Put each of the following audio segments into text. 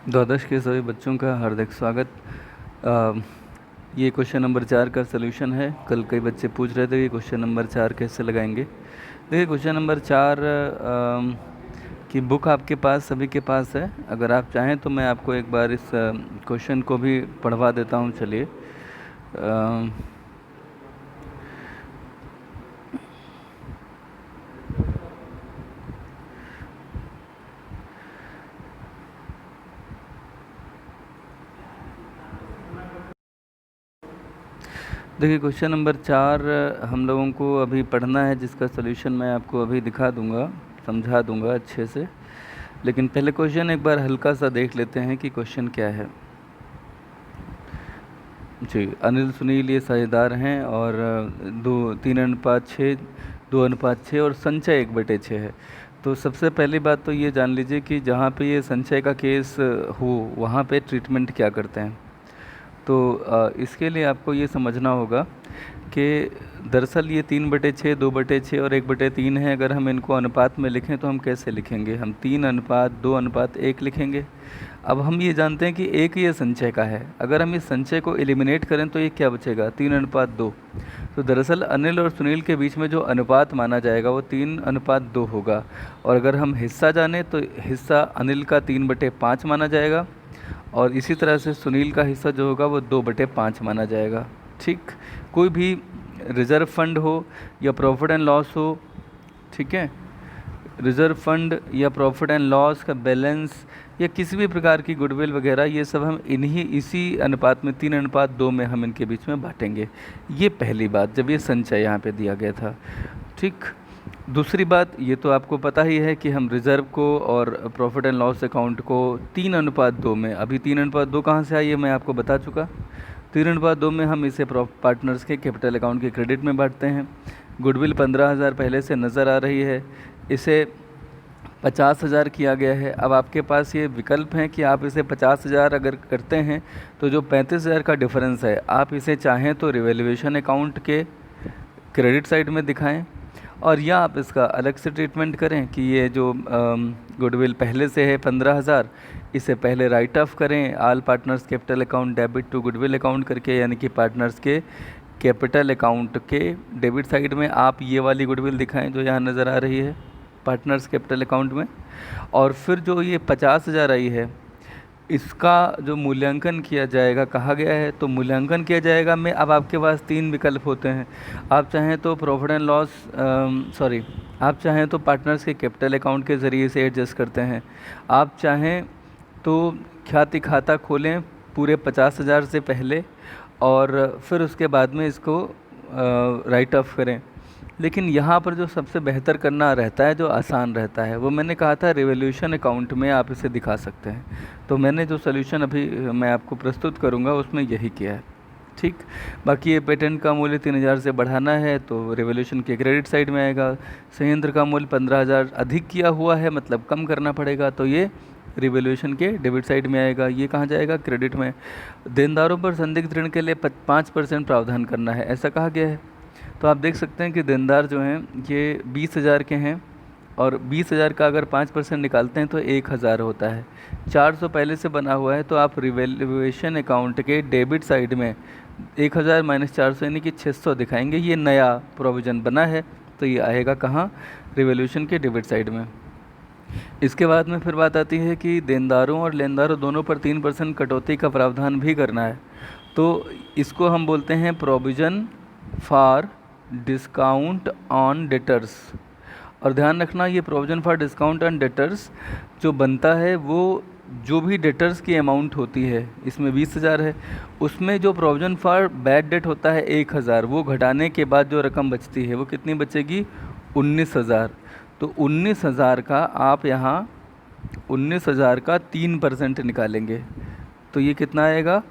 द्वादश के सभी बच्चों का हार्दिक स्वागत। अ, ये क्वेश्चन नंबर 4 का सलूशन है। कल कई बच्चे पूछ रहे थे कि क्वेश्चन नंबर 4 कैसे लगाएंगे। देखिए, क्वेश्चन नंबर 4 की बुक आपके पास सभी के पास है। अगर आप चाहें तो मैं आपको एक बार इस क्वेश्चन को भी पढ़वा देता हूँ। चलिए, देखिए क्वेश्चन नंबर 4 हम लोगों को अभी पढ़ना है, जिसका सलूशन मैं आपको अभी दिखा दूंगा, समझा दूंगा अच्छे से। लेकिन पहले क्वेश्चन एक बार हल्का सा देख लेते हैं कि क्वेश्चन क्या है। जी, अनिल सुनील ये साझेदार हैं और 3:6, 2:6 और संचय 1/6 है। तो सबसे पहली बात तो ये जान लीजिए कि जहाँ पे ये संचय का केस हो वहाँ पे ट्रीटमेंट क्या करते हैं। तो इसके लिए आपको ये समझना होगा कि दरअसल ये 3/6, 2/6 और 1/3 है। अगर हम इनको अनुपात में लिखें तो हम कैसे लिखेंगे? हम 3:2:1 लिखेंगे। अब हम ये जानते हैं कि एक ये संचय का है। अगर हम इस संचय को एलिमिनेट करें तो ये क्या बचेगा? 3:2। तो दरअसल अनिल और सुनील के बीच में जो अनुपात माना जाएगा वो 3:2 होगा। और अगर हम हिस्सा जाने तो हिस्सा अनिल का 3/5 माना जाएगा और इसी तरह से सुनील का हिस्सा जो होगा वो 2/5 माना जाएगा। ठीक, कोई भी रिज़र्व फंड हो या प्रॉफिट एंड लॉस हो, ठीक है, रिज़र्व फंड या प्रॉफिट एंड लॉस का बैलेंस या किसी भी प्रकार की गुडविल वगैरह, ये सब हम इसी अनुपात में 3:2 में हम इनके बीच में बांटेंगे। ये पहली बात जब ये संचय यहाँ पे दिया गया था। ठीक, दूसरी बात ये तो आपको पता ही है कि हम रिज़र्व को और प्रॉफिट एंड लॉस अकाउंट को 3:2 में, अभी 3:2 कहाँ से आई है मैं आपको बता चुका। 3:2 में हम इसे पार्टनर्स के कैपिटल अकाउंट के क्रेडिट में बांटते हैं। गुडविल 15,000 पहले से नज़र आ रही है, इसे 50,000 किया गया है। अब आपके पास ये विकल्प है कि आप इसे 50,000 अगर करते हैं तो जो 35,000 का डिफरेंस है आप इसे चाहें तो रिवैल्यूएशन अकाउंट के क्रेडिट साइड में दिखाएं, और या आप इसका अलग से ट्रीटमेंट करें कि ये जो गुडविल पहले से है 15,000, इसे पहले राइट ऑफ करें all partners capital account debit to goodwill account करके, यानी कि पार्टनर्स के कैपिटल अकाउंट के डेबिट साइड में आप ये वाली गुडविल दिखाएं जो यहाँ नज़र आ रही है पार्टनर्स कैपिटल अकाउंट में। और फिर जो ये 50,000 आई है इसका जो मूल्यांकन किया जाएगा कहा गया है, तो मूल्यांकन किया जाएगा में अब आपके पास 3 विकल्प होते हैं। आप चाहें तो प्रॉफिट एंड लॉस आप चाहें तो पार्टनर्स के कैपिटल अकाउंट के ज़रिए से एडजस्ट करते हैं। आप चाहें तो ख्याति खाता खोलें पूरे 50,000 से पहले और फिर उसके बाद में इसको राइट ऑफ करें। लेकिन यहाँ पर जो सबसे बेहतर करना रहता है, जो आसान रहता है, वो मैंने कहा था रिवॉल्यूशन अकाउंट में आप इसे दिखा सकते हैं। तो मैंने जो सॉल्यूशन अभी मैं आपको प्रस्तुत करूँगा उसमें यही किया है। ठीक, बाकी ये पेटेंट का मूल्य 3,000 से बढ़ाना है तो रिवॉल्यूशन के क्रेडिट साइड में आएगा। संयंत्र का मूल्य 15,000 अधिक किया हुआ है, मतलब कम करना पड़ेगा, तो ये रिवॉल्यूशन के डेबिट साइड में आएगा। ये कहाँ जाएगा? क्रेडिट में। देनदारों पर संदिग्ध ऋण के लिए 5% प्रावधान करना है, ऐसा कहा गया है। तो आप देख सकते हैं कि देनदार जो हैं ये 20,000 के हैं और 20,000 का अगर 5% निकालते हैं तो 1,000 होता है। 400 पहले से बना हुआ है तो आप रिवैल्यूएशन अकाउंट के डेबिट साइड में 1,000 - 400 यानी कि 600 दिखाएंगे। ये नया प्रोविज़न बना है तो ये आएगा कहाँ? रिवैल्यूएशन के डेबिट साइड में। इसके बाद में फिर बात आती है कि देनदारों और लेनदारों दोनों पर 3% कटौती का प्रावधान भी करना है। तो इसको हम बोलते हैं provision for discount on debtors. और ध्यान रखना, ये provision for discount on debtors जो बनता है वो जो भी डेटर्स की अमाउंट होती है, इसमें 20,000 है, उसमें जो प्रोविज़न फॉर बैड डेट होता है 1,000, वो घटाने के बाद जो रकम बचती है वो कितनी बचेगी? 19,000। तो 19,000 का आप यहाँ 19,000 का 3% निकालेंगे तो ये कितना आएगा?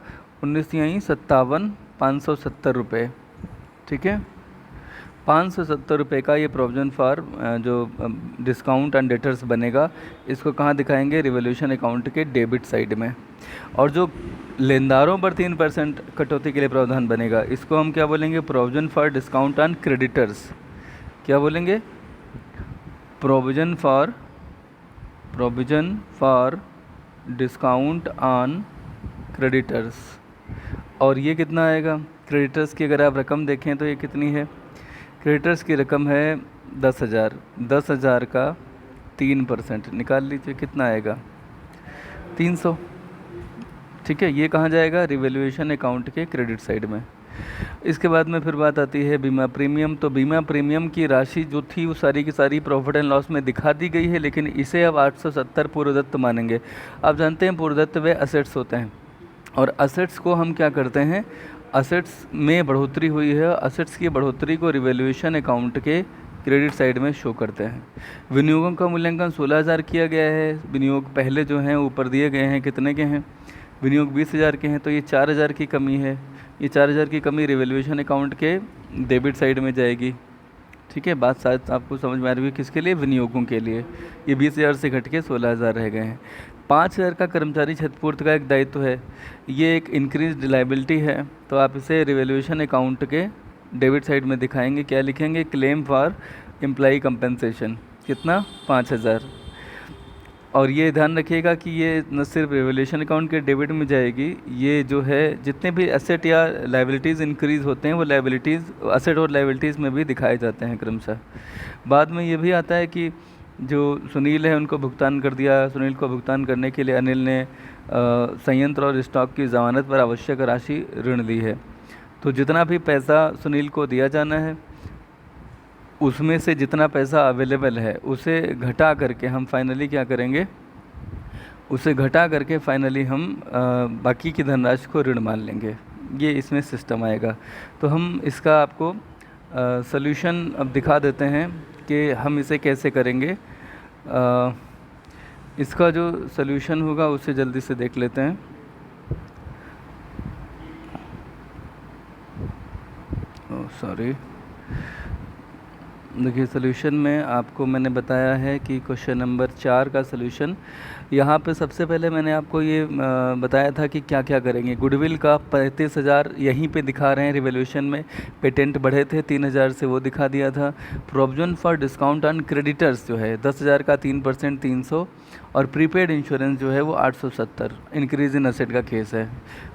19 यहीं 57, 570 रुपये। ठीक है, 570 रुपये का ये प्रोविज़न फॉर जो डिस्काउंट एंड डेटर्स बनेगा, इसको कहाँ दिखाएंगे? रिवॉल्यूशन अकाउंट के डेबिट साइड में। और जो लेनदारों पर 3% कटौती के लिए प्रावधान बनेगा, इसको हम क्या बोलेंगे? Provision for discount on creditors. क्या बोलेंगे? Provision for discount on creditors. और ये कितना आएगा? क्रेडिटर्स की अगर आप रकम देखें तो ये कितनी है? क्रेडिटर्स की रकम है 10,000। 10,000 का 3% निकाल लीजिए, कितना आएगा? 300। ठीक है, ये कहाँ जाएगा? रिवैल्यूएशन अकाउंट के क्रेडिट साइड में। इसके बाद में फिर बात आती है बीमा प्रीमियम। तो बीमा प्रीमियम की राशि जो थी वो सारी की सारी प्रॉफिट एंड लॉस में दिखा दी गई है, लेकिन इसे अब 870 पूर्वदत्त मानेंगे। आप जानते हैं पूर्वदत्त वे असेट्स होते हैं, और असेट्स को हम क्या करते हैं, असेट्स में बढ़ोतरी हुई है, असेट्स की बढ़ोतरी को रिवैल्यूएशन अकाउंट के क्रेडिट साइड में शो करते हैं। विनियोगों का मूल्यांकन 16,000 किया गया है। विनियोग पहले जो हैं ऊपर दिए गए हैं, कितने के हैं? विनियोग 20,000 के हैं, तो ये 4,000 की कमी है। ये 4,000 की कमी रिवैल्यूएशन अकाउंट के डेबिट साइड में जाएगी। ठीक है, बात शायद आपको समझ में आ रही है। किसके लिए? विनियोगों के लिए। ये 20,000 से घट के 16,000 रह गए हैं। 5,000 का कर्मचारी क्षतिपूर्ति का एक दायित्व है, ये एक इंक्रीज लायबिलिटी है, तो आप इसे रिवैल्यूएशन अकाउंट के डेबिट साइड में दिखाएंगे। क्या लिखेंगे? Claim for employee compensation. कितना? 5,000। और ये ध्यान रखिएगा कि ये न सिर्फ रिवैल्यूएशन अकाउंट के डेबिट में जाएगी, ये जो है जितने भी एसेट या लायबिलिटीज़ इंक्रीज़ होते हैं वो लायबिलिटीज़ एसेट और लायबिलिटीज़ में भी दिखाए जाते हैं क्रमशः। बाद में ये भी आता है कि जो सुनील है उनको भुगतान कर दिया। सुनील को भुगतान करने के लिए अनिल ने संयंत्र और स्टॉक की ज़मानत पर आवश्यक राशि ऋण ली है। तो जितना भी पैसा सुनील को दिया जाना है उसमें से जितना पैसा अवेलेबल है उसे घटा करके हम फाइनली क्या करेंगे, उसे घटा करके फाइनली हम बाकी की धनराशि को ऋण मान लेंगे। ये इसमें सिस्टम आएगा। तो हम इसका आपको सॉल्यूशन अब दिखा देते हैं कि हम इसे कैसे करेंगे। इसका जो सॉल्यूशन होगा उसे जल्दी से देख लेते हैं। सॉरी, देखिए सॉल्यूशन में आपको मैंने बताया है कि क्वेश्चन नंबर 4 का सॉल्यूशन, यहाँ पे सबसे पहले मैंने आपको ये बताया था कि क्या क्या करेंगे। गुडविल का 35,000 यहीं पे दिखा रहे हैं रिवैल्यूएशन में। पेटेंट बढ़े थे 3,000 से, वो दिखा दिया था। Provision for discount on creditors जो है 10,000 का 3% 300, और प्रीपेड इंश्योरेंस जो है वो 870। इंक्रीज इन असेट का केस है।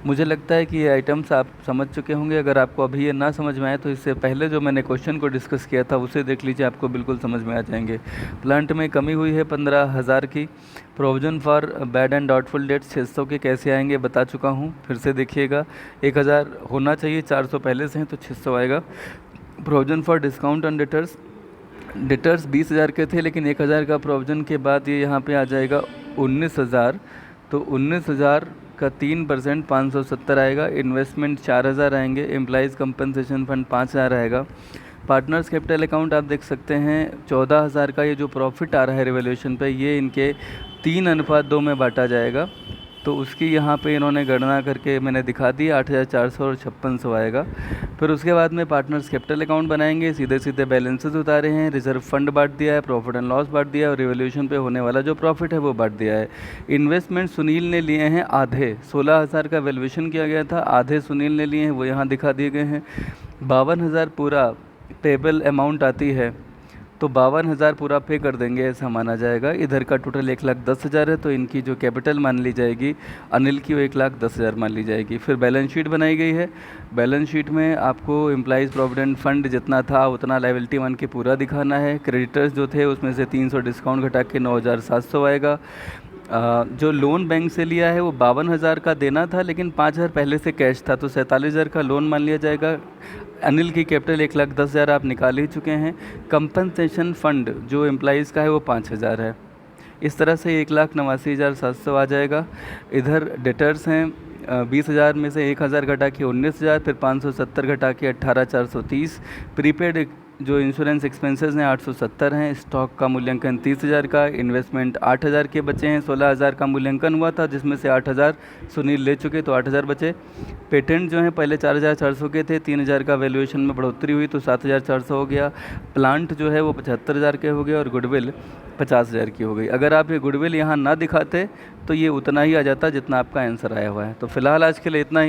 मुझे लगता है कि ये आइटम्स आप समझ चुके होंगे। अगर आपको अभी ये ना समझ में आए तो इससे पहले जो मैंने क्वेश्चन को डिस्कस किया था उसे देख लीजिए, आपको बिल्कुल समझ में आ जाएंगे। प्लांट में कमी हुई है 15,000 की। Provision for bad and doubtful debts 600 के कैसे आएंगे बता चुका हूँ, फिर से देखिएगा। 1,000 होना चाहिए, 400 पहले से हैं तो 600 आएगा। Provision for discount on debtors 20,000 के थे, लेकिन 1,000 का प्रोविजन के बाद ये यहाँ पे आ जाएगा 19,000। तो 19,000 का 3% 570 आएगा। इन्वेस्टमेंट 4,000 आएंगे। एम्प्लॉइज़ कंपनसेशन फंड 5,000 आएगा। पार्टनर्स कैपिटल अकाउंट आप देख सकते हैं 14,000 का। ये जो प्रॉफिट आ रहा है रिवैल्यूएशन पे, ये इनके 3:2 में बांटा जाएगा। तो उसकी यहाँ पे इन्होंने गणना करके मैंने दिखा दी, 8,400 और 5,600 आएगा। फिर उसके बाद में पार्टनर्स कैपिटल अकाउंट बनाएंगे, सीधे सीधे बैलेंसेस उतारे हैं, रिजर्व फंड बांट दिया है, प्रॉफिट एंड लॉस बांट दिया है, और रिवैल्यूएशन पे होने वाला जो प्रॉफिट है वो बांट दिया है। इन्वेस्टमेंट सुनील ने लिए हैं आधे, 16,000 का वैल्यूएशन किया गया था, आधे सुनील ने लिए हैं, वो यहाँ दिखा दिए गए हैं। 52,000 पूरा पेबल अमाउंट आती है, तो 52,000 पूरा पे कर देंगे ऐसा माना जाएगा। इधर का टोटल 1,10,000 है, तो इनकी जो कैपिटल मान ली जाएगी अनिल की वो 1,10,000 मान ली जाएगी। फिर बैलेंस शीट बनाई गई है। बैलेंस शीट में आपको एम्प्लॉइज़ प्रोविडेंट फंड जितना था उतना लायबिलिटी मान के पूरा दिखाना है। क्रेडिटर्स जो थे उसमें से 300 डिस्काउंट घटा के 9,700 आएगा। जो लोन बैंक से लिया है वो 52,000 का देना था, लेकिन 5,000 पहले से कैश था, तो 47,000 का लोन मान लिया जाएगा। अनिल की कैपिटल 1,10,000 आप निकाल ही चुके हैं। कंपनसेशन फ़ंड जो एम्प्लॉइज़ का है वो 5,000 है। इस तरह से 1,89,700 आ जाएगा। इधर डेटर्स हैं 20,000 में से 1,000 घटा के 19,000, फिर 570 घटा के 18,430। प्रीपेड जो इंश्योरेंस एक्सपेंसेस हैं 870 हैं। स्टॉक का मूल्यांकन 30,000 का। इन्वेस्टमेंट 8,000 के बचे हैं। 16,000 का मूल्यांकन हुआ था जिसमें से 8,000 सुनील ले चुके, तो 8,000 बचे। पेटेंट जो हैं पहले 4,400 के थे, 3,000 का वैल्यूएशन में बढ़ोतरी हुई तो 7,400 हो गया। प्लांट जो है वो 75,000 के हो गए, और गुडविल 50,000 की हो गई। अगर आप ये गुडविल यहाँ ना दिखाते तो ये उतना ही आ जाता जितना आपका आंसर आया हुआ है। तो फिलहाल आज के लिए इतना ही।